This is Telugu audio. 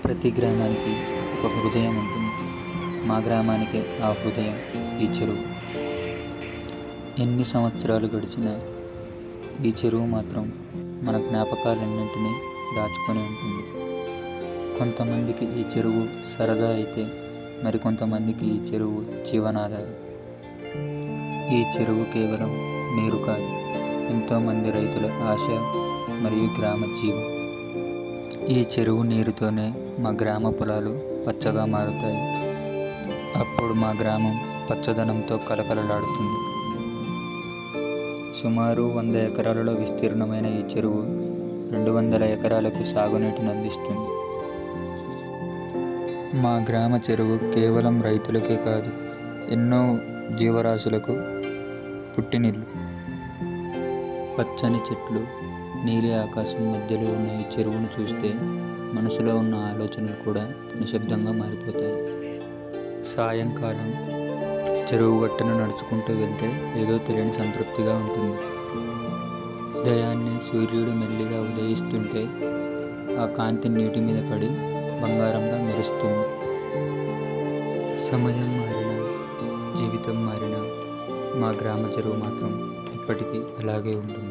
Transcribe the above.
ప్రతి గ్రామానికి ఒక హృదయం ఉంటుంది. మా గ్రామానికి ఆ హృదయం ఈ చెరువు. ఎన్ని సంవత్సరాలు గడిచినా ఈ చెరువు మాత్రం మన జ్ఞాపకాలన్నింటినీ దాచుకొని ఉంటుంది. కొంతమందికి ఈ చెరువు సరదా అయితే మరికొంతమందికి ఈ చెరువు జీవనాధారం. ఈ చెరువు కేవలం నీరు కాదు, ఎంతోమంది రైతుల ఆశ మరియు గ్రామ జీవం. ఈ చెరువు నీరుతోనే మా గ్రామ పొలాలు పచ్చగా మారుతాయి. అప్పుడు మా గ్రామం పచ్చదనంతో కలకలలాడుతుంది. సుమారు 100 ఎకరాలలో విస్తీర్ణమైన ఈ చెరువు 200 ఎకరాలకు సాగునీటిని అందిస్తుంది. మా గ్రామ చెరువు కేవలం రైతులకే కాదు, ఎన్నో జీవరాశులకు పుట్టినిల్లు. పచ్చని చెట్లు, నీలి ఆకాశం మధ్యలో ఉన్న ఈ చెరువును చూస్తే మనసులో ఉన్న ఆలోచనలు కూడా నిశ్శబ్దంగా మారిపోతాయి. సాయంకాలం చెరువు గట్టును నడుచుకుంటూ వెళ్తే ఏదో తెలియని సంతృప్తిగా ఉంటుంది. ఉదయాన్నే సూర్యుడు మెల్లిగా ఉదయిస్తుంటే ఆ కాంతి నీటి మీద పడి బంగారంగా మెరుస్తుంది. సమయం మారినా, జీవితం మారినా మా గ్రామ చెరువు మాత్రం ఇప్పటికీ అలాగే ఉంటుంది.